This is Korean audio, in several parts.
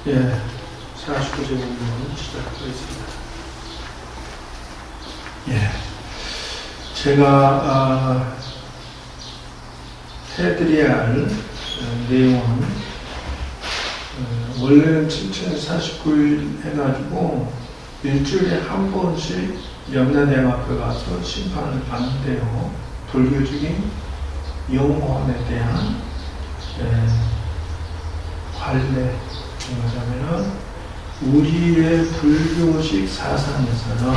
예, 49제 운동 시작하겠습니다. 예, 제가 해드려야 할 내용은 원래는 7049일 해가지고 일주일에 한 번씩 염라대학교 가서 심판을 받는데요. 불교적인 영혼에 대한 관례, 말하자면은 우리의 불교식 사상에서는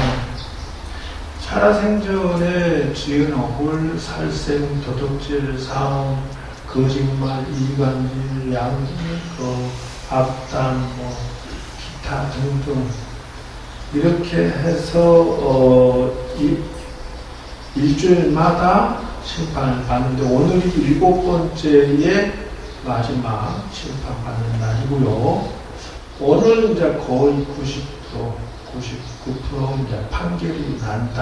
살아생전에 지은 억울, 살생, 도둑질, 사음, 거짓말, 이간질, 양질, 악담, 기타 등등 이렇게 해서 일주일마다 심판을 받는데 오늘이 7번째의 마지막 심판받는 날이고요. 오늘 이제 거의 99% 이제 판결이 난다.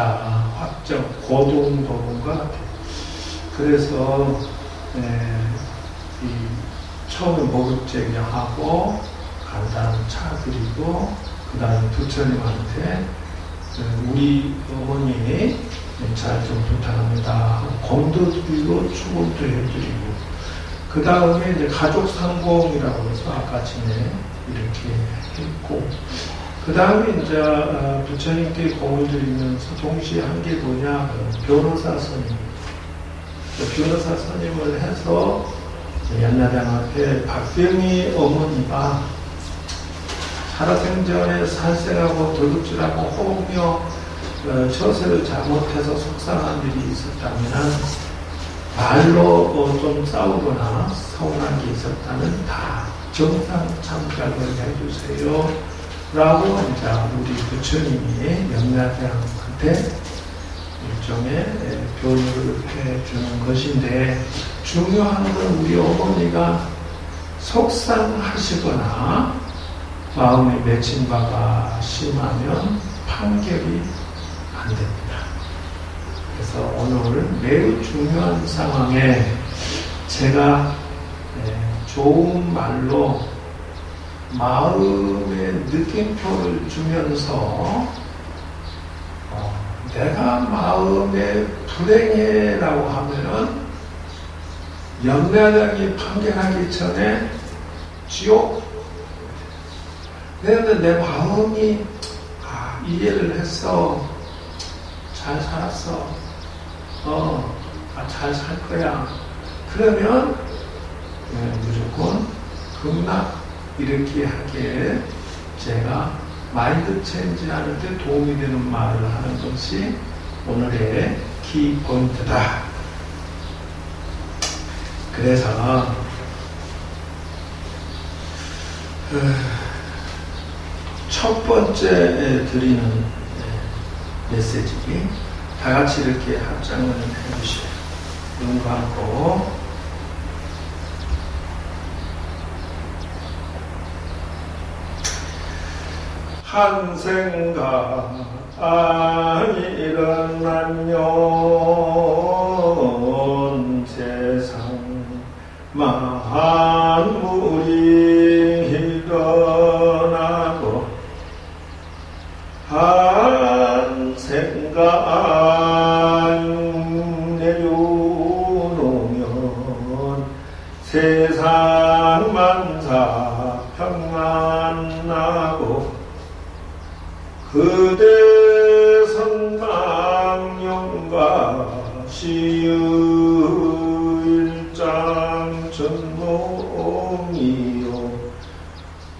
확정, 고동도는 것 같아요. 그래서, 처음에 목욕제기하고, 간단한 차 드리고, 그 다음에 부처님한테, 우리 어머니 잘 좀 부탁합니다. 공도 드리고, 축원도 해드리고, 그 다음에 이제 가족 상봉이라고 해서 아까 전에 이렇게 했고, 그 다음에 이제 부처님께 공을 드리면서 동시에 한 게 뭐냐, 변호사 선임. 변호사 선임을 해서 연나당 앞에 박병희 어머니가 살아생전에 살생하고 도둑질하고 호며 처세를 잘못해서 속상한 일이 있었다면 말로 좀 싸우거나 서운한 게 있었다면 다 정상 참작을 해주세요 라고 이제 우리 부처님이 연나대한테 일종의 교육을 해주는 것인데, 중요한 건 우리 어머니가 속상하시거나 마음에 맺힌 바가 심하면 판결이 안 됩니다. 그래서 오늘 매우 중요한 상황에 제가 좋은 말로 마음의 느낌표를 주면서 내가 마음에 불행해라고 하면은 염라대왕이 판결하기 전에 지옥. 근데 내 마음이 이해를 했어. 잘 살았어. 잘 살 거야. 그러면 무조건 극락 이렇게 하게 제가 마인드 체인지 하는데 도움이 되는 말을 하는 것이 오늘의 키포인트다. 그래서 첫 번째 드리는 메시지, 다 같이 이렇게 합장을 해주시고 눈 감고 한 생각 아니란 세상 만물이 일어나고 한 생각 내려놓으면 세상 만사 평안나고 그대 선망령과 시의일장 전몽이요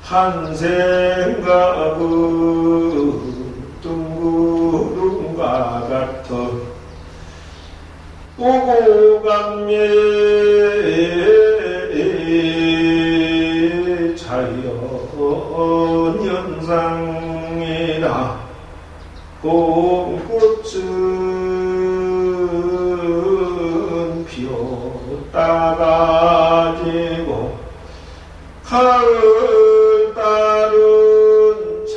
한 생각은 둥구름과 같아 오고 감매 자연 현상이라 봄꽃은 피었다가 지고 가을달은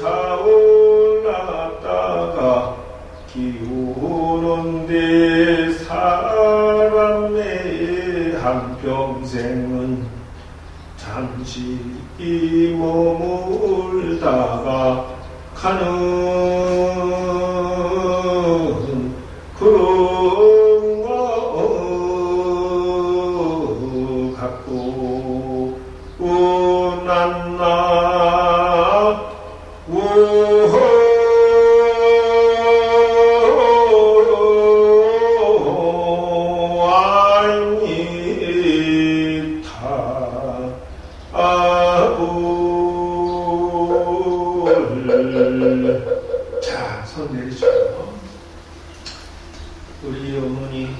차올랐다가 기우는데 사람의 한평생은 잠시 이모 머물다가 가는 그런 것 같고 난나 자, 손 내리시고요. 우리 어머니,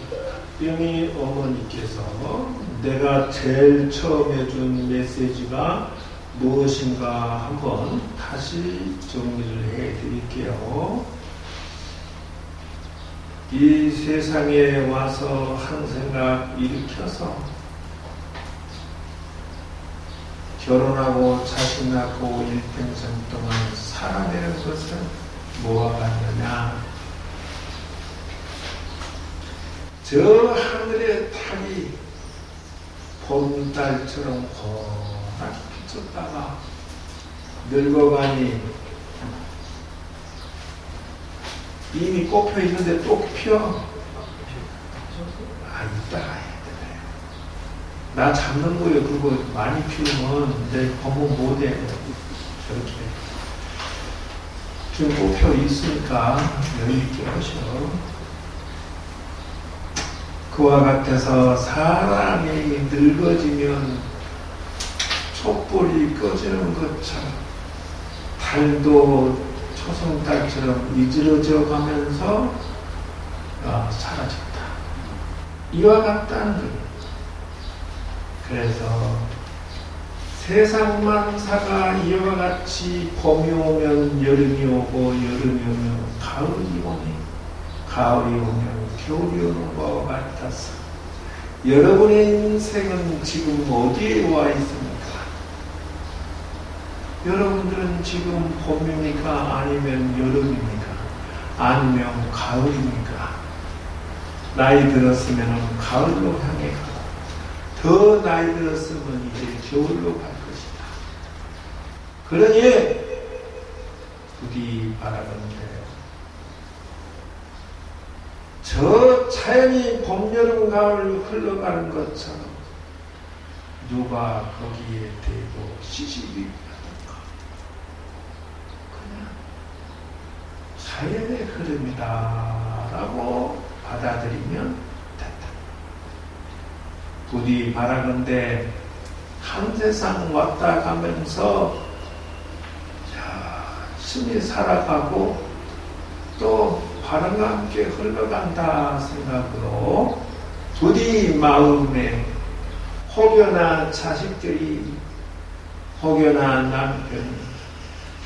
영희 어머니께서 내가 제일 처음 해준 메시지가 무엇인가 한번 다시 정리를 해 드릴게요. 이 세상에 와서 한 생각 일으켜서 결혼하고 자식 낳고 일평생 동안 살아내는 것은 뭐와 같느냐? 저 하늘의 달이 봄달처럼 환하게 비쳤다가 늙어가니 이미 꽃펴 있는데 또 피어? 이따가 해야 되네. 나 잡는 거예요. 그거 많이 피우면 내 법은 못해. 저렇게. 지금 꽃펴 있으니까 여유있게 하셔. 그와 같아서 사람이 늙어지면 촛불이 꺼지는 것처럼 달도 초승달처럼 이지러져 가면서 사라졌다. 이와 같다는 거예요. 그래서 세상 만사가 이와 같이 봄이 오면 여름이 오고 여름이 오면 가을이 오니 가을이 오면 겨울이 오는 것과 같아서 여러분의 인생은 지금 어디에 와 있습니까? 여러분들은 지금 봄입니까? 아니면 여름입니까? 아니면 가을입니까? 나이 들었으면 가을로 향해 가고 더 나이 들었으면 이제 겨울로 갈 것이다. 그러니 부디 바라건대 저 자연이 봄, 여름, 가을 흘러가는 것처럼 누가 거기에 대고 시시비 하던가 그냥 자연의 흐름이다 라고 받아들이면 된다. 부디 바라건대 한 세상 왔다 가면서 열심히 살아가고 또 바람과 함께 흘러간다 생각으로 부디 마음에 혹여나 자식들이 혹여나 남편이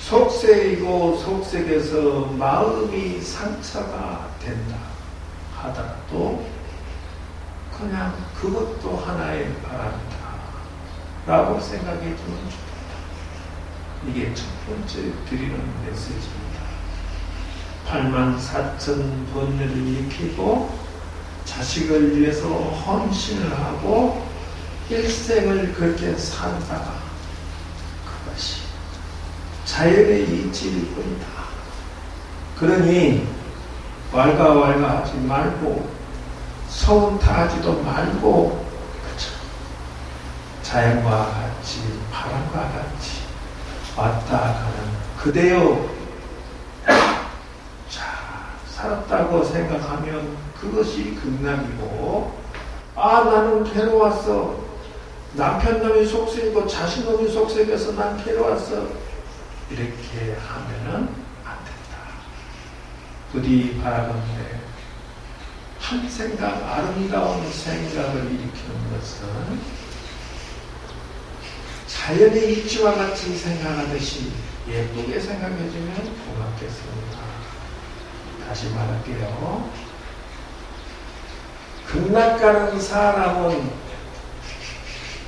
속색이고 속색에서 마음이 상처가 된다 하더라도 그냥 그것도 하나의 바람이다 라고 생각해 주면 좋겠다. 이게 첫 번째 드리는 메시지입니다. 84,000번뇌를 일으키고 자식을 위해서 헌신을 하고 일생을 그렇게 살다가 그것이 자연의 이치일 뿐이다. 그러니 왈가왈가하지 말고 서운 타하지도 말고 그쵸? 자연과 같이 바람과 같이 왔다 가는 그대여 살았다고 생각하면 그것이 극락이고 나는 괴로웠어. 남편놈이 속색이고 자식놈이 속색해서 난 괴로웠어. 이렇게 하면은 안 된다. 부디 바라건대 한 생각, 아름다운 생각을 일으키는 것은 자연의 이치와 같이 생각하듯이 예쁘게 생각해주면 고맙겠습니다. 다시 말할게요. 극락 가는 사람은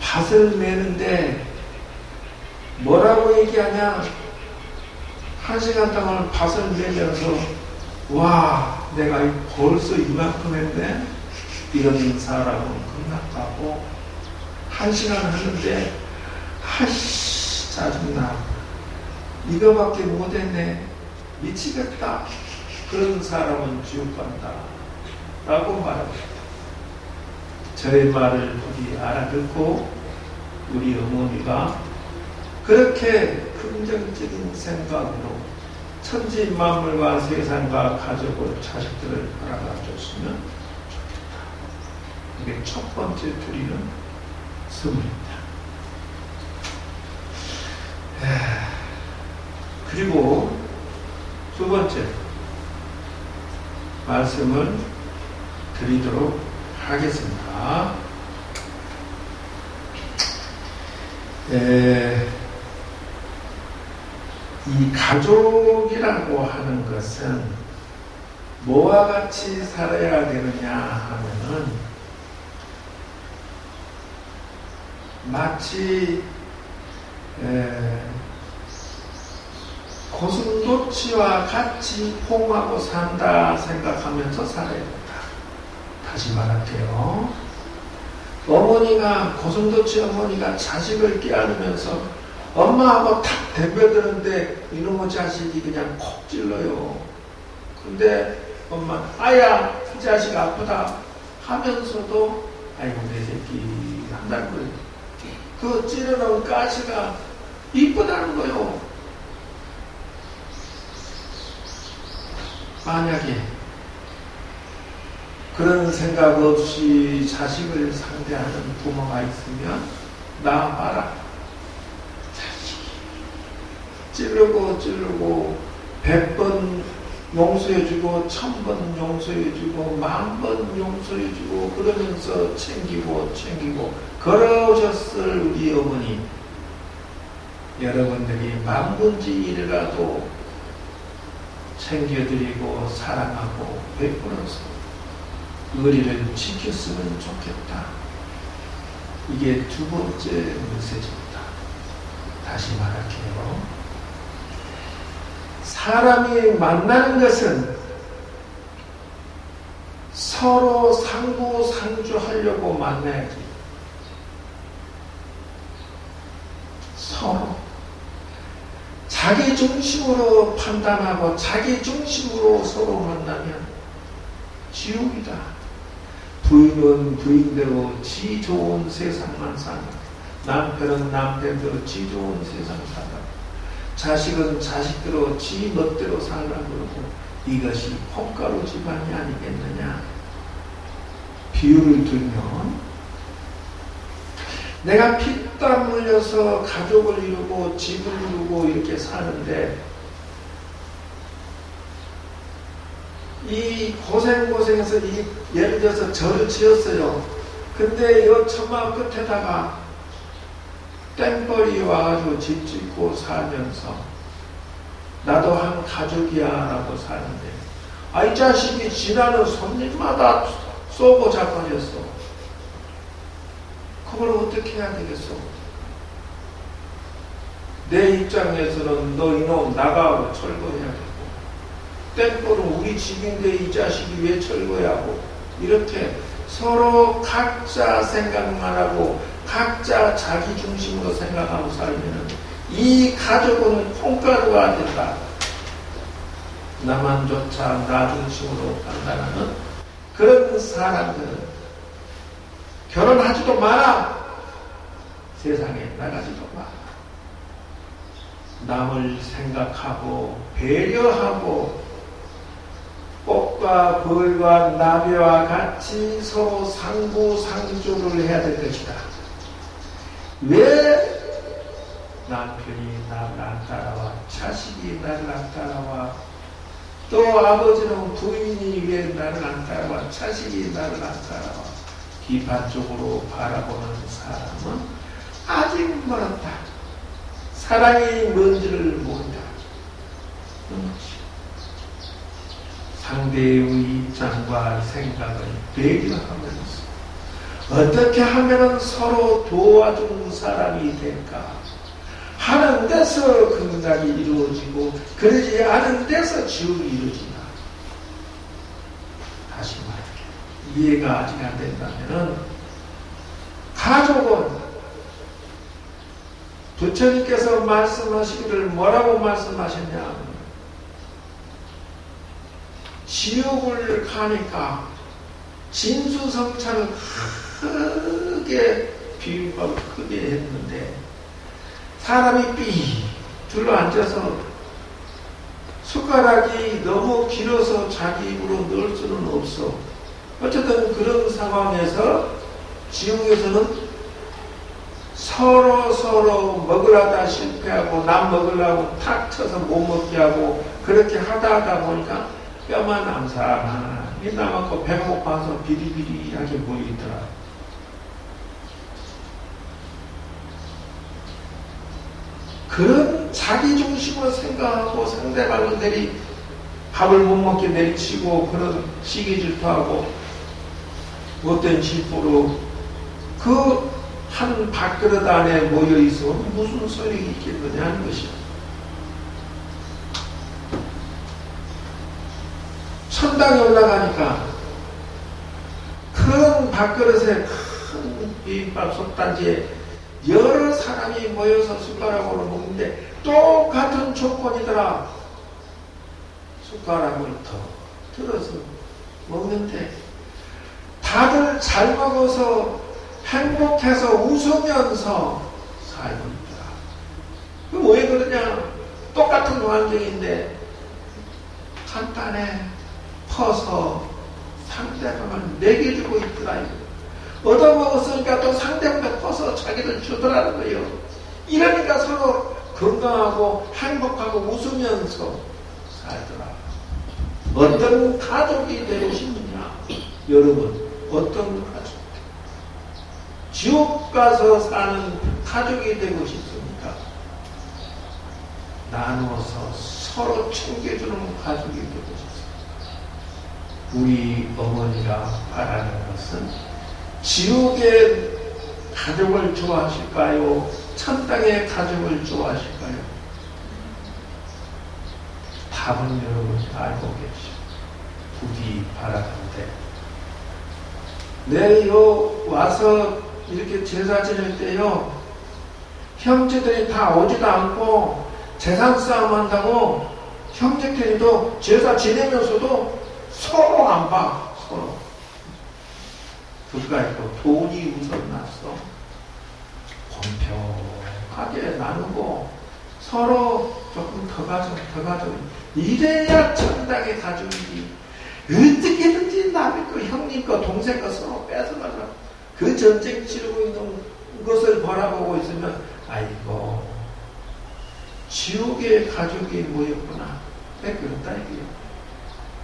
밭을 매는데 뭐라고 얘기하냐? 1시간 동안 밭을 매면서 와 내가 벌써 이만큼 했네? 이런 사람은 극락 가고 1시간 하는데 아이씨 짜증나. 이거밖에 못했네. 미치겠다. 그런 사람은 지옥 간다. 라고 말합니다. 저의 말을 부디 알아듣고 우리 어머니가 그렇게 긍정적인 생각으로 천지 만물과 세상과 가족을 자식들을 바라봐 줬으면 좋겠다. 이게 첫 번째 드리는 선물입니다. 그리고 두 번째 말씀을 드리도록 하겠습니다. 이 가족이라고 하는 것은 뭐와 같이 살아야 되느냐 하면은 마치 고슴도치와 같이 포옹하고 산다 생각하면서 살아야 된다. 다시 말할게요. 어머니가 고슴도치 어머니가 자식을 깨안으면서 엄마하고 탁 덤벼드는데 이놈의 자식이 그냥 콕 찔러요. 근데 엄마는 아야 이 자식 아프다 하면서도 아이고 내 새끼 한다는 거예요. 그 찌르는 가시가 이쁘다는 거예요. 만약에 그런 생각 없이 자식을 상대하는 부모가 있으면 나와봐라. 자식이 찌르고 100번 용서해주고 1000번 용서해주고 10,000번 용서해주고 그러면서 챙기고 걸어오셨을 우리 어머니 여러분들이 만분지일이라도 챙겨드리고 사랑하고 베풀어서 의리를 지켰으면 좋겠다. 이게 두 번째 메시지입니다. 다시 말할게요. 사람이 만나는 것은 서로 상부상조하려고 만나야지. 서로 자기 중심으로 판단하고 자기 중심으로 서로 만나면 지옥이다. 부인은 부인대로 지 좋은 세상만 산다. 남편은 남편대로 지 좋은 세상 산다. 자식은 자식대로 지 멋대로 살라고 그러고 이것이 콩가루 집안이 아니겠느냐. 비유를 들면 내가 피땀 흘려서 가족을 이루고 집을 이루고 이렇게 사는데 이 고생해서 예를 들어서 절을 지었어요. 근데 이 천막 끝에다가 땡벌이 와가지고 집 짓고 살면서 나도 한 가족이야 라고 사는데 이 자식이 지나는 손님마다 쏘고 자빠졌어. 그걸 어떻게 해야 되겠어? 내 입장에서는 너 이놈 나가고 철거해야 되고 땡벌은 우리 집인데 이 자식이 왜 철거하고 이렇게 서로 각자 생각만 하고 각자 자기 중심으로 생각하고 살면 이 가족은 콩가루가 된다. 나만조차 나 중심으로 판단하는 그런 사람들은 결혼하지도 마라. 세상에 나가지도 마라. 남을 생각하고 배려하고 꽃과 벌과 나비와 같이 서로 상부상조를 해야 될 것이다. 왜 남편이 나를 안 따라와 자식이 나를 안 따라와 또 아버지는 부인이 왜 나를 안 따라와 자식이 나를 안 따라와 비판적으로 바라보는 사람은 아직 멀었다. 사랑이 뭔지를 모른다. 상대의 입장과 생각을 배려하면서 어떻게 하면 서로 도와주는 사람이 될까 하는 데서 긍휼이 이루어지고 그러지 않은 데서 지옥이 이루어진다. 다시 말할게요. 이해가 아직 안 된다면 가족은 부처님께서 말씀하시기를 뭐라고 말씀하셨냐? 지옥을 가니까 진수성찬을 크게 비유가 크게 했는데 사람이 삐 둘러앉아서 숟가락이 너무 길어서 자기 입으로 넣을 수는 없어. 어쨌든 그런 상황에서 지옥에서는 서로 먹으려다 실패하고 남 먹으려고 탁 쳐서 못 먹게 하고 그렇게 하다 보니까 뼈만 암사하니 남았고 배가 고파서 비리비리하게 보이더라. 그런 자기 중심으로 생각하고 상대방을 밥을 못 먹게 내리치고 그런 시기 질투하고 못된 질투로 그 한 밥그릇 안에 모여 있어 무슨 소용이 있겠느냐 하는 것이야. 천당에 올라가니까 큰 밥그릇에 큰 비빔밥 솥단지에 여러 사람이 모여서 숟가락으로 먹는데 똑같은 조건이더라. 숟가락을 더 들어서 먹는데 다들 잘 먹어서 행복해서 웃으면서 살고 있더라. 그럼 왜 그러냐? 똑같은 환경인데 간단해 퍼서 상대방을 먹여주고 있더라. 얻어먹었으니까 또 상대방에 퍼서 자기를 주더라는 거예요. 이러니까 서로 건강하고 행복하고 웃으면서 살더라. 어떤 가족이 되고 싶느냐? 여러분, 어떤 가족? 지옥 가서 사는 가족이 되고 싶습니까? 나누어서 서로 챙겨주는 가족이 되고 싶습니다. 우리 어머니가 바라는 것은 지옥의 가족을 좋아하실까요? 천당의 가족을 좋아하실까요? 답은 여러분이 알고 계시오. 부디 바라는데 내요 와서 이렇게 제사 지낼 때요 형제들이 다 오지도 않고 재산 싸움 한다고 형제끼리도 제사 지내면서도 서로 안 봐. 서로 그까이도 돈이 우선 났어. 공평하게 나누고 서로 조금 더 가져 이래야 천당의 가족이지. 어떻게든지 남의 거 형님 거 동생 거 서로 뺏어가자. 그 전쟁 치르고 있는 것을 바라보고 있으면 아이고 지옥의 가족이 모였구나. 그렇다 이게요.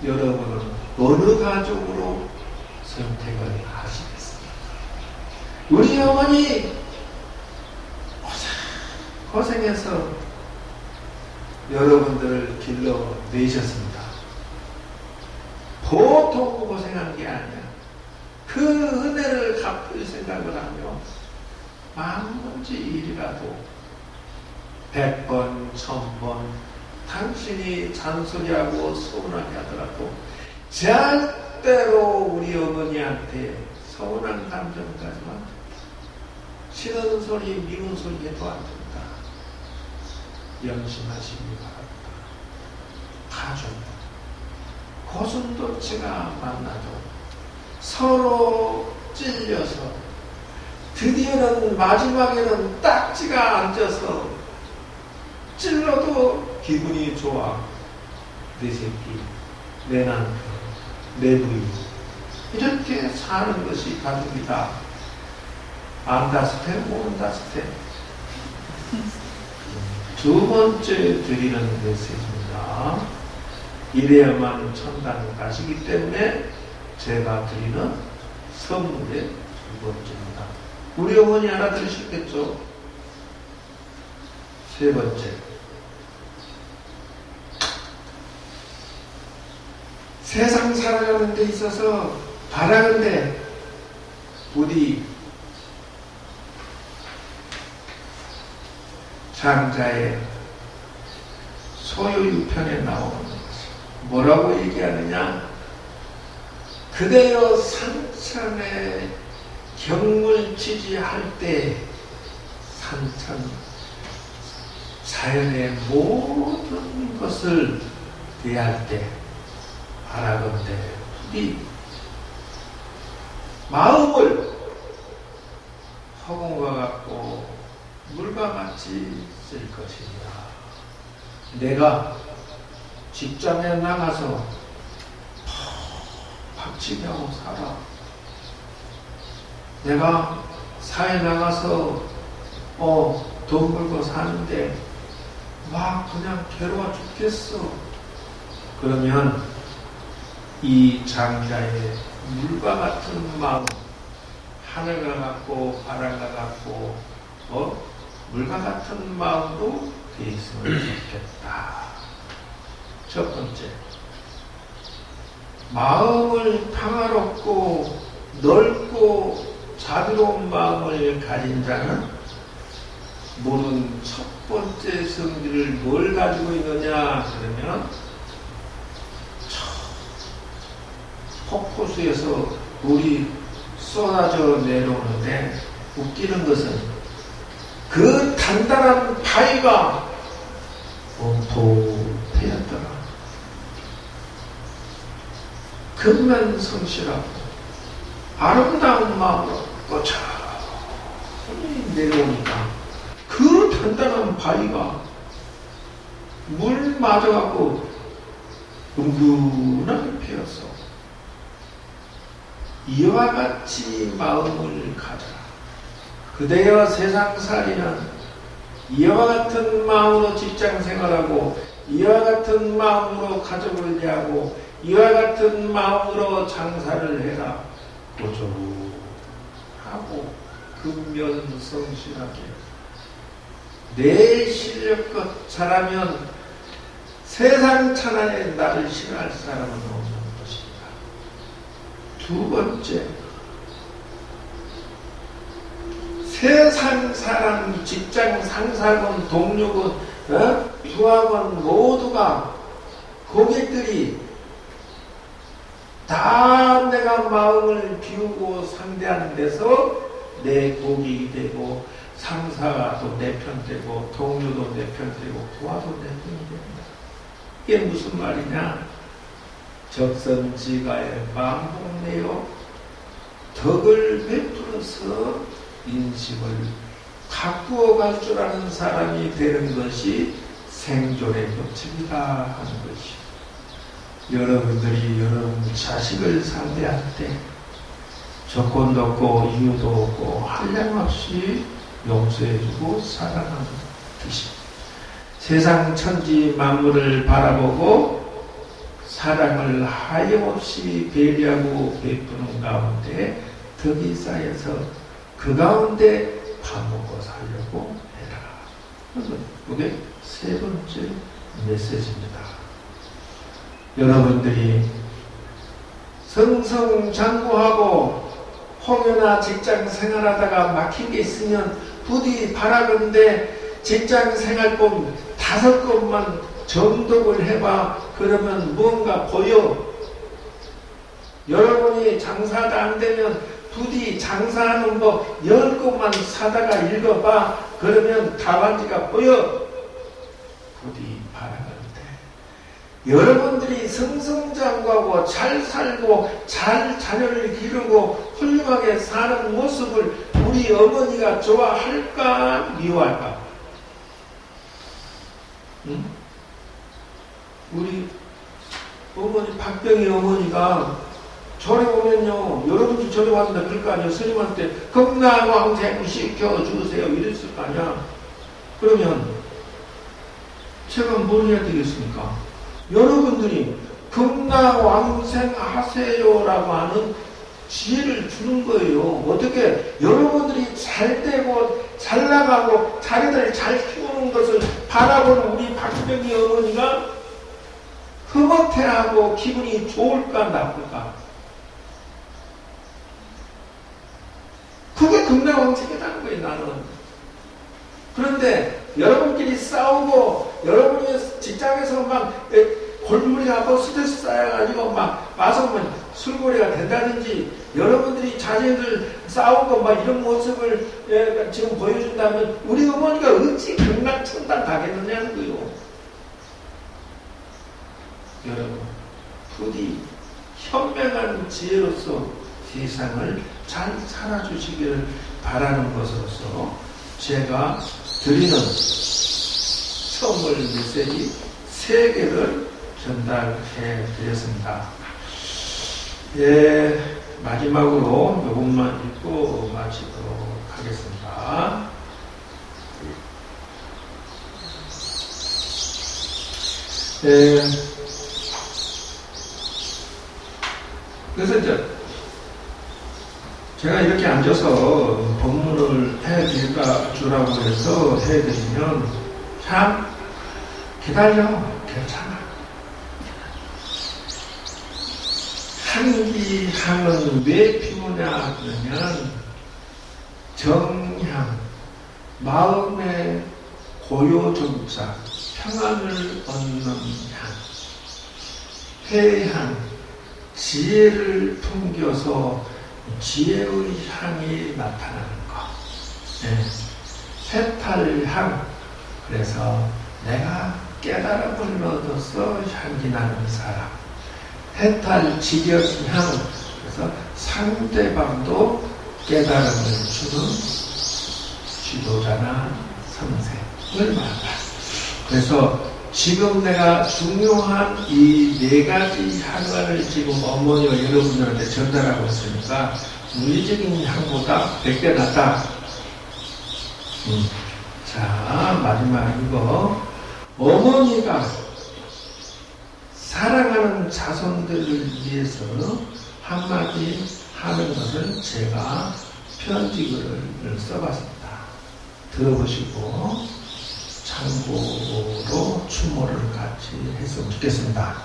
여러분은 어느 가족으로 선택을 하시겠습니까? 우리 어머니 고생해서 여러분들을 길러내셨습니다. 보통 고생한 게 아니야. 그 은혜를 갚을 생각을 하며 만문지 일이라도 100번, 1000번 당신이 잔소리하고 서운하게 하더라도 절대로 우리 어머니한테 서운한 감정까지만 싫은 소리, 미운 소리 해도 안 된다. 영심하시기 바랍니다. 가족, 고슴도치가 만나도 서로 찔려서 드디어는 마지막에는 딱지가 앉아서 찔러도 기분이 좋아. 내 새끼, 내 남편, 내 부인 이렇게 사는 것이 가족이다. 안다스테 모른다스테. 두 번째 드리는 메시지입니다. 이래야만 천당 가시기 때문에 제가 드리는 선물의 두 번째입니다. 우리 어머니 알아들으시겠죠? 세 번째. 세상 살아가는 데 있어서 바라는데 부디 장자의 소유유편에 나오는 것이 뭐라고 얘기하느냐? 그대여 산천에 경물치지할 때 산천 자연의 모든 것을 대할 때 바라건대 부디 마음을 허공과 같고 물과 같이 쓸 것이니라. 내가 직장에 나가서 박치기 하고 살아. 내가 사회 나가서 돈 벌고 사는데 막 그냥 괴로워 죽겠어. 그러면 이 장자의 물과 같은 마음, 하늘과 같고 바람과 같고 물과 같은 마음도 되어 있으면 좋겠다. 첫 번째, 마음을 평화롭고 넓고 자비로운 마음을 가진 자는 물은 첫 번째 성질을 뭘 가지고 있느냐 그러면 폭포수에서 물이 쏟아져 내려오는데 웃기는 것은 그 단단한 바위가 온통 패였더라. 근면 성실하고 아름다운 마음으로 꽂혀서 내려오니까 그 단단한 바위가 물 맞아갖고 은근하게 패였어. 이와 같이 마음을 가져라. 그대여 세상살이는 이와 같은 마음으로 직장생활하고 이와 같은 마음으로 가족을 대하고 이와 같은 마음으로 장사를 해라. 고조하고 근면성실하게 내 실력껏 잘하면 세상 천하에 나를 싫어할 사람은 없는 것입니다. 두 번째, 세상 사람, 직장 상사건 동료건 부하건 모두가 고객들이 다 내가 마음을 비우고 상대하는 데서 내 고객이 되고 상사가 또 내 편 되고 동료도 내 편 되고 부하도 내 편이 됩니다. 이게 무슨 말이냐? 적선지가에 만복내어 덕을 베풀어서 인심을 가꾸어 갈 줄 아는 사람이 되는 것이 생존의 법칙이다 하는 것이. 여러분들이 여러분 자식을 상대할 때 조건도 없고 이유도 없고 한량없이 용서해주고 사랑하는 뜻이. 세상 천지 만물을 바라보고 사랑을 하염없이 배려하고 베푸는 가운데 덕이 쌓여서 그 가운데 밥 먹고 살려고 해라. 그게 세 번째 메시지입니다. 여러분들이 성성장구하고 혹여나 직장 생활하다가 막힌 게 있으면 부디 바라건대 직장 생활법 5건만 정독을 해봐. 그러면 무언가 보여. 여러분이 장사가 안 되면 부디 장사하는 법 10권만 사다가 읽어봐. 그러면 답안지가 보여. 부디 바라건대 여러분들이 성성장구하고 잘 살고 잘 자녀를 기르고 훌륭하게 사는 모습을 우리 어머니가 좋아할까 미워할까? 응? 우리 어머니 박병희 어머니가 절에 오면요 여러분들 절에 왔는데 그럴 거 아니에요. 스님한테 건강왕생 시켜주세요 이랬을 거 아니야. 그러면 제가 뭘 해야 되겠습니까? 여러분들이 건강왕생 하세요라고 하는 지혜를 주는 거예요. 어떻게 여러분들이 잘 되고 잘 나가고 자기들 잘 키우는 것을 바라보는 우리 박병희 어머니가 흐뭇해하고 기분이 좋을까 나쁠까? 그게 건강왕생이라는 거예요. 나는. 그런데 여러분끼리 싸우고 여러분이 직장에서 막 골물이 아파 스트레스 쌓여가지고 막 와서 술고래가 된다든지 여러분들이 자녀들 싸우고 막 이런 모습을 지금 보여준다면 우리 어머니가 어찌 극락천당 가겠느냐는 거요. 여러분, 부디 현명한 지혜로서 세상을 잘 살아주시기를 바라는 것으로서 제가 드리는 선물 메시지 3개를 전달해 드렸습니다. 예, 마지막으로 요것만 읽고 마치도록 하겠습니다. 그래서 이제 제가 이렇게 앉아서 법문을 해주라고 해서 해드리면 참 기다려, 괜찮아. 한기향은 왜 피우냐 그러면 정향, 마음의 고요정자, 평안을 얻는 향, 회향, 지혜를 풍겨서 지혜의 향이 나타나는 것. 네. 해탈향, 그래서 내가 깨달음을 얻어서 향기 나는 사람. 해탈 지력향, 그래서 상대방도 깨달음을 주는 지도자나 선생을 말한다. 그래서 지금 내가 중요한 이 4가지 향을 지금 어머니와 여러분들한테 전달하고 있으니까 물리적인 향보다 100배 낫다. 자, 마지막 이거. 어머니가 사랑하는 자손들을 위해서 한마디 하는 것을 제가 편지글을 써봤습니다. 들어보시고 참고로 추모를 같이 했으면 좋겠습니다.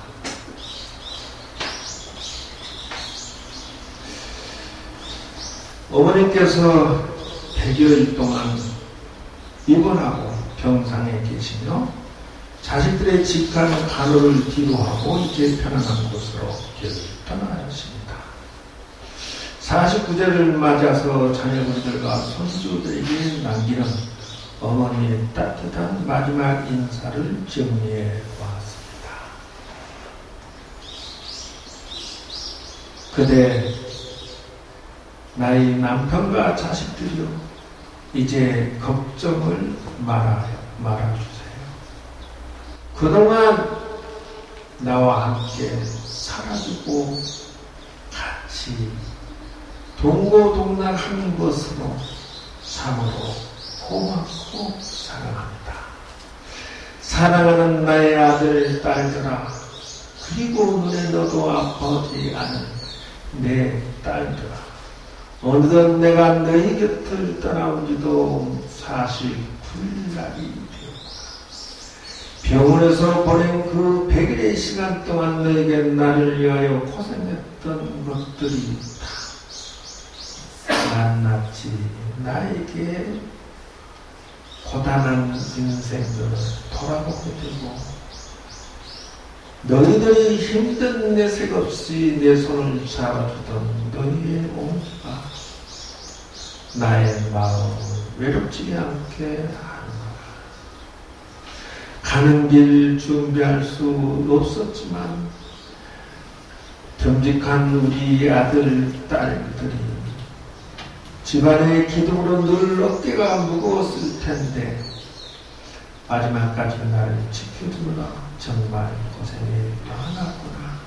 어머니께서 100여일 동안 입원하고 병상에 계시며 자식들의 직한 간호를 뒤로하고 이제 편안한 곳으로 길을 떠나셨습니다. 49제를 맞아서 자녀분들과 손주들에게 남기는 어머니의 따뜻한 마지막 인사를 정리해 보았습니다. 그대, 나의 남편과 자식들이요, 이제 걱정을 말아주세요. 그동안 나와 함께 살아주고 같이 동고동락하는 것으로 참으로 고맙고 사랑합니다. 사랑하는 나의 아들, 딸들아, 그리고 눈에 넣어도 아파하지 않은 내 딸들아, 어느덧 내가 너희 곁을 떠나온 지도 49일날이 병원에서 보낸 그 100일의 시간 동안 너에게 나를 위하여 고생했던 것들이 다 낱낱이 나에게 고단한 인생들을 돌아보게 되고 너희들이 힘든 내색 없이 내 손을 잡아주던 너희의 온기가 나의 마음을 외롭지 않게 하는 거라. 가는 길 준비할 수 없었지만 듬직한 우리 아들, 딸들이 집안의 기둥으로 늘 어깨가 무거웠을 텐데 마지막까지 나를 지켜주느라 정말 고생이 많았구나.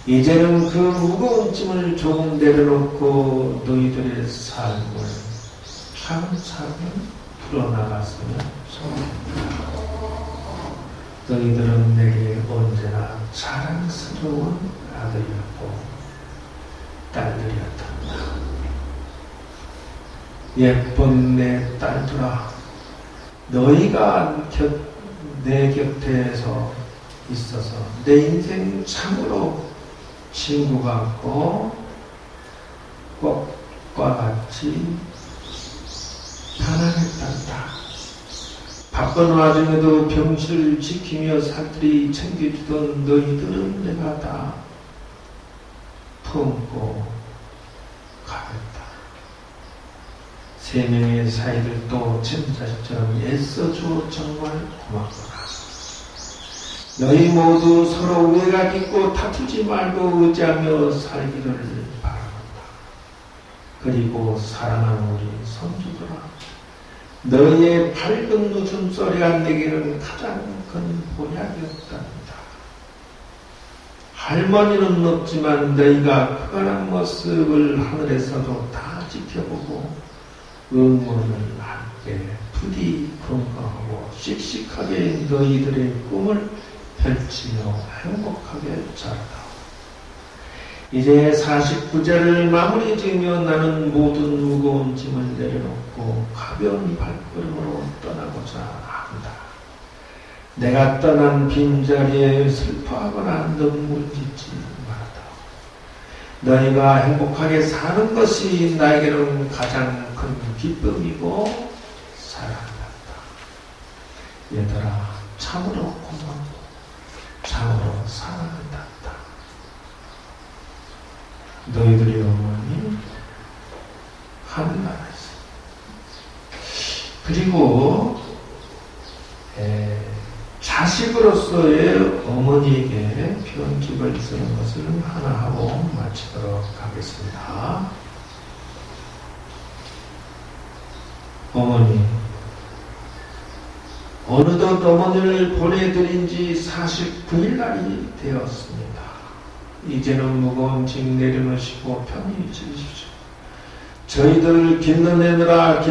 이제는 그 무거운 짐을 조금 내려놓고 너희들의 삶을 차근차근 풀어나갔으면 좋겠다. 너희들은 내게 언제나 자랑스러운 아들이었고 딸들이었단다. 예쁜 내 딸들아, 너희가 내 곁에서 있어서 내 인생 참으로 친구 같고 꽃과 같이 편안했단다. 바쁜 와중에도 병실을 지키며 살뜰히 챙겨주던 너희들은 내가 다 품고 가겠다. 세 명의 사이들도 쳔자식처럼 애써주어 정말 고맙구나. 너희 모두 서로 우애가 깊고 다투지 말고 의지하며 살기를 바랍니다. 그리고 사랑하는 우리 손주들아, 너희의 밝은 웃음소리가 내게는 가장 큰 보약이었답니다. 할머니는 없지만 너희가 크가는 모습을 하늘에서도 다 지켜보고 응원을 함께 부디 건강하고 씩씩하게 너희들의 꿈을 펼치며 행복하게 자라다. 이제 49제를 마무리 지으며 나는 모든 무거운 짐을 내려놓고 가벼운 발걸음으로 떠나고자 한다. 내가 떠난 빈자리에 슬퍼하거나 눈물 짓지 말아다. 너희가 행복하게 사는 것이 나에게는 가장 큰 기쁨이고 사랑이다. 얘들아, 참으로 고맙고 참으로 사랑한다. 너희들의 어머니 하늘나라에서. 그리고 자식으로서의 어머니에게 편집을 쓰는 것을 하나 하고 마치도록 하겠습니다. 어머니, 어느덧 어머니를 보내드린 지 49일 날이 되었습니다. 이제는 무거운 짐 내려놓으시고 편히 지으십시오. 저희들 길러내느라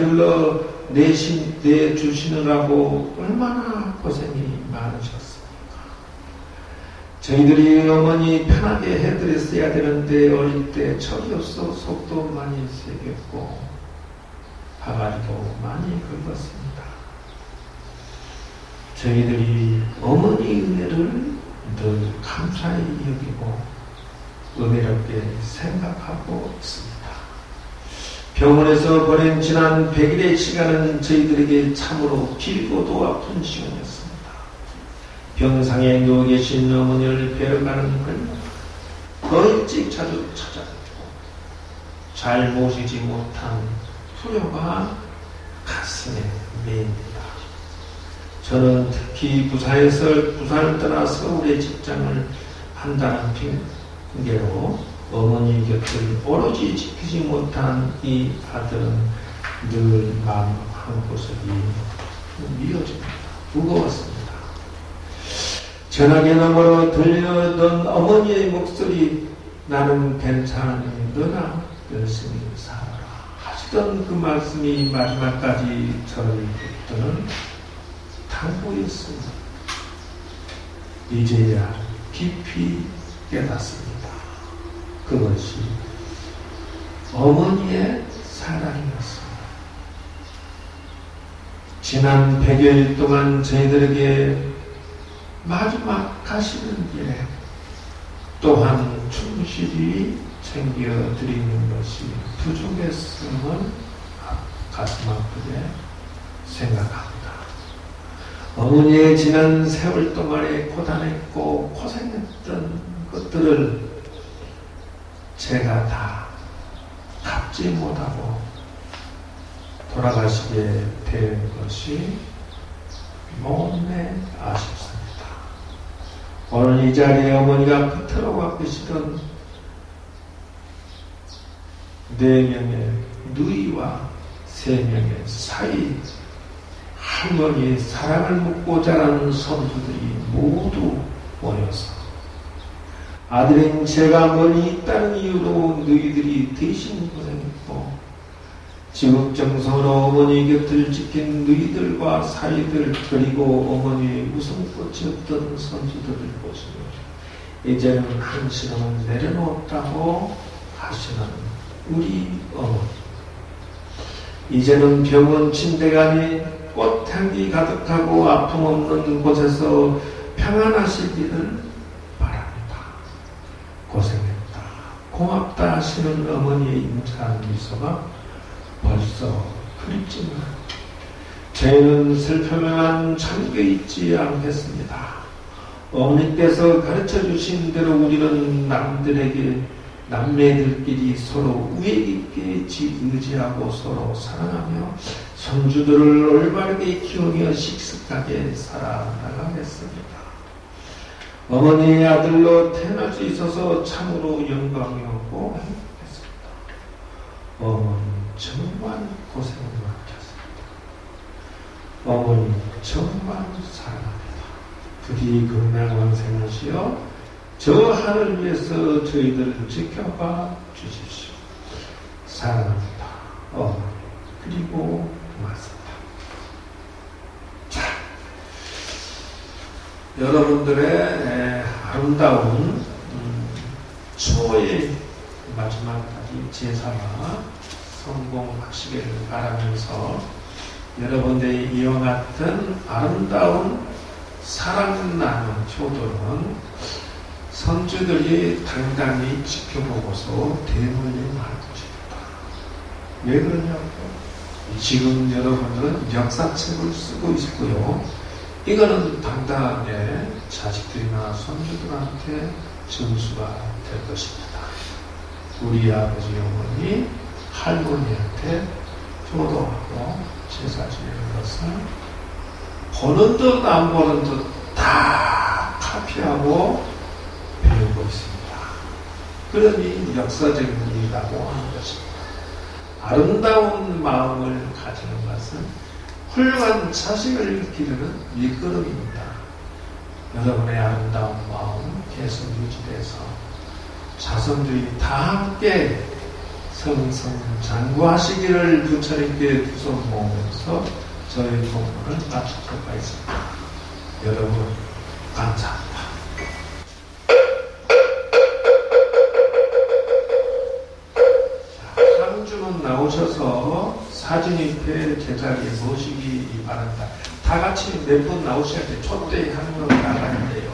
내주시느라고 얼마나 고생이 많으셨습니까? 저희들이 어머니 편하게 해드렸어야 되는데 어릴 때 철이 없어 속도 많이 세겠고 바가지도 많이 긁었습니다. 저희들이 어머니 은혜를 늘 감사히 여기고 은혜롭게 생각하고 있습니다. 병원에서 보낸 지난 100일의 시간은 저희들에게 참으로 길고도 아픈 시간이었습니다. 병상에 누워 계신 어머니를 뵈러 가는 걸 더 일찍 자주 찾아뵙고 잘 모시지 못한 후회가 가슴에 메입니다. 저는 특히 부산을 떠나 서울에 직장을 한다는 핑계로 어머니 곁을 오로지 지키지 못한 이 아들은 늘 마음 한구석이 미어집니다. 무거웠습니다. 전화기 너머로 들려오던 어머니의 목소리, 나는 괜찮으니 너나 열심히 살아라 하시던 그 말씀이 마지막까지 저를 붙드는 당부였습니다. 이제야 깊이 깨닫습니다. 그것이 어머니의 사랑이었습니다. 지난 100여일 동안 저희들에게 마지막 가시는 길에 또한 충실히 챙겨드리는 것이 부족했음을 가슴 아프게 생각합니다. 어머니의 지난 세월 동안에 고단했고 고생했던 것들을 제가 다 갚지 못하고 돌아가시게 된 것이 너무나 아쉽습니다. 오늘 이 자리에 어머니가 끝으로 바꾸시던 4명의 누이와 3명의 사이, 할머니의 사랑을 묻고 자라는 선수들이 모두 모여서 아들인 제가 멀리 있다는 이유로 너희들이 대신 고생했고 지극정성으로 어머니 곁을 지킨 너희들과 사이들, 그리고 어머니의 웃음꽃이었던 선수들을 보시며 이제는 한시름을 내려놓았다고 하시는 우리 어머니, 이제는 병원 침대가 아닌 꽃향기 가득하고 아픔 없는 곳에서 평안하시기를 바랍니다. 고생했다, 고맙다 하시는 어머니의 임차한 미소가 벌써 그립지만 저희는 슬픔에만 잠겨있지 않겠습니다. 어머니께서 가르쳐주신 대로 우리는 남들에게 남매들끼리 서로 우애 깊게 의지하고 서로 사랑하며 손주들을 올바르게 키우며 식숙하게 살아나가겠습니다. 어머니의 아들로 태어날 수 있어서 참으로 영광이었고 행복했습니다. 어머니 정말 고생을 많으셨습니다. 어머니 정말 사랑합니다. 부디 건강왕생하시어 저 하늘 위에서 저희들을 지켜봐 주십시오. 사랑합니다. 어머니 그리고 고맙습니다. 자, 여러분들의 아름다운 초의 마지막까지 제사가 성공하시기를 바라면서 여러분들의 이와 같은 아름다운 사랑 나눈 효도는 선주들이 당당히 지켜보고서 대물림할 것입니다. 왜 그러냐고? 지금 여러분들은 역사책을 쓰고 있고요. 이거는 당당하게 자식들이나 손주들한테 전수가 될 것입니다. 우리 아버지 어머니 할머니한테 효도하고 제사 지내는 것을 보는 듯 안 보는 듯 다 카피하고 배우고 있습니다. 그러니 역사적인 일이라고 하는 것입니다. 아름다운 마음을 가지는 것은 훌륭한 자식을 기르는 밑거름입니다. 여러분의 아름다운 마음 계속 유지돼서 자손들이 다 함께 성성장구하시기를 부처님께 두 손 모으면서 저희 공부를 마치도록 하겠습니다. 여러분 감사합니다. 상주는 나오셔서 사진입회 제자리에 모시기 바랍니다. 다 같이 몇 분 나오셔야 돼요. 촛대 한 명 나가야 돼요.